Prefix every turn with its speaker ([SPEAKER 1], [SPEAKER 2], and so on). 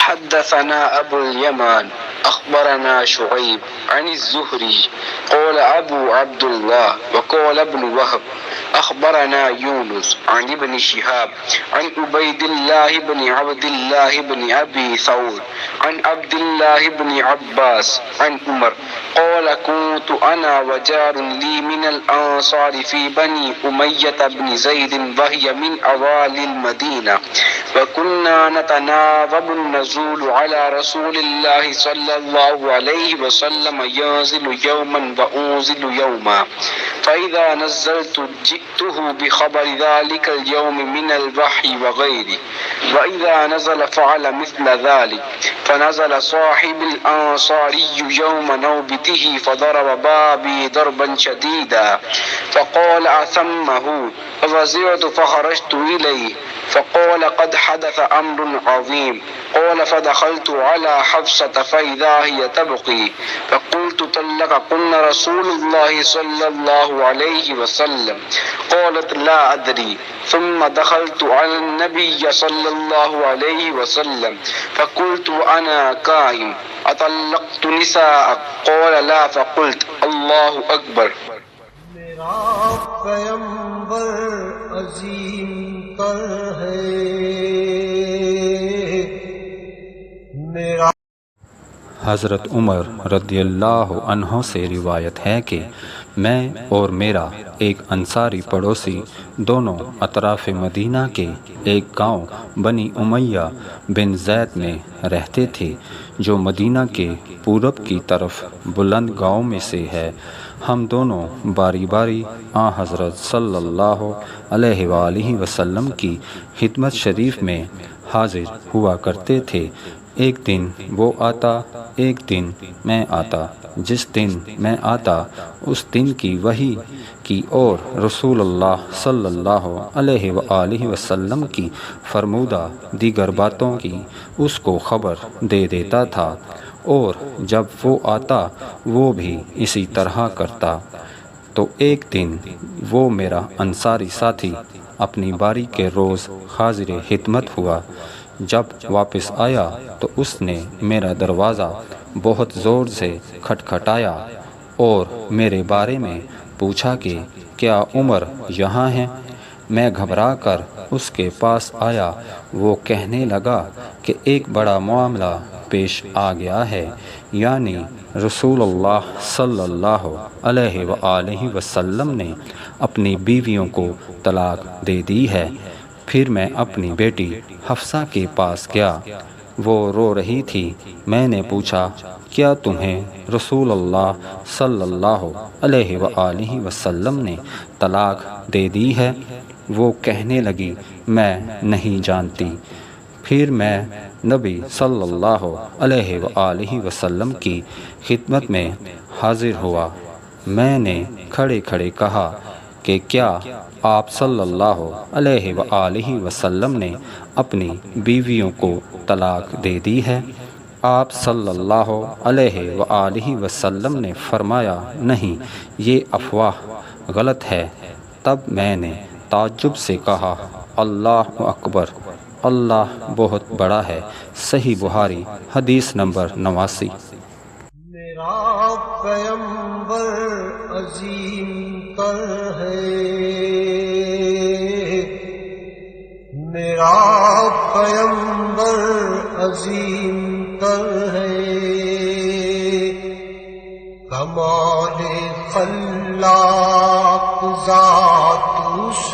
[SPEAKER 1] حدثنا ابو اليمان اخبرنا شعيب عن الزهري قال ابو عبد الله وقال ابن وهب اخبرنا يونس عن ابن شهاب عن عبيد الله بن عبد الله بن ابي ثور عن عبد الله بن عباس عن عمر قال كنت انا وجار لي من الانصار في بني امية بن زيد وهي من اوائل المدينة وكنا نتناوب النزول على رسول الله صلى الله عليه وسلم ينزل يوما وانزل يوما فإذا نزلت جئته بخبر ذلك اليوم من الوحي وغيره وإذا نزل فعل مثل ذلك فنزل صاحب الأنصاري يوم نوبته فضرب بابي ضربا شديدا فقال أثمه ففزعت فخرجت إليه فقال قد حدث أمر عظيم قال فدخلت على حفصة فإذا هي تبقي فقلت طلقكن رسول الله صلى الله عليه وسلم قالت لا أدري ثم دخلت على النبي صلى الله عليه وسلم فقلت وأنا قائم أطلقت نساء قال لا فقلت الله أكبر
[SPEAKER 2] میرا پیمبر عظیم تر ہے میرا
[SPEAKER 3] حضرت عمر رضی اللہ عنہ سے روایت ہے کہ میں اور میرا ایک انصاری پڑوسی دونوں اطراف مدینہ کے ایک گاؤں بنی امیہ بن زید میں رہتے تھے جو مدینہ کے پورب کی طرف بلند گاؤں میں سے ہے۔ ہم دونوں باری باری حضرت صلی اللہ علیہ وآلہ وسلم کی خدمت شریف میں حاضر ہوا کرتے تھے۔ ایک دن وہ آتا، ایک دن میں آتا۔ جس دن میں آتا اس دن کی وحی کی اور رسول اللہ صلی اللہ علیہ وآلہ وسلم کی فرمودہ دیگر باتوں کی اس کو خبر دے دیتا تھا، اور جب وہ آتا وہ بھی اسی طرح کرتا۔ تو ایک دن وہ میرا انصاری ساتھی اپنی باری کے روز حاضر خدمت ہوا۔ جب واپس آیا تو اس نے میرا دروازہ بہت زور سے کھٹکھٹایا اور میرے بارے میں پوچھا کہ کیا عمر یہاں ہے؟ میں گھبرا کر اس کے پاس آیا۔ وہ کہنے لگا کہ ایک بڑا معاملہ پیش آ گیا ہے، یعنی رسول اللہ صلی اللہ علیہ وآلہ وسلم نے اپنی بیویوں کو طلاق دے دی ہے۔ پھر میں اپنی بیٹی حفصہ کے پاس گیا، وہ رو رہی تھی۔ میں نے پوچھا کیا تمہیں رسول اللہ صلی اللہ علیہ وآلہ وسلم نے طلاق دے دی ہے؟ وہ کہنے لگی میں نہیں جانتی۔ پھر میں نبی صلی اللہ علیہ وآلہ وسلم کی خدمت میں حاضر ہوا۔ میں نے کھڑے کھڑے کہا کہ کیا آپ صلی اللہ علیہ وآلہ وسلم نے اپنی بیویوں کو طلاق دے دی ہے؟ آپ صلی اللہ علیہ وآلہ وسلم نے فرمایا نہیں، یہ افواہ غلط ہے۔ تب میں نے تعجب سے کہا اللہ اکبر، اللہ بہت بڑا ہے۔ صحیح بخاری حدیث نمبر 89۔
[SPEAKER 2] میرا پیمبر عظیم تر ہے، میرا پیمبر عظیم تر ہے، کمال خلاق ذات اس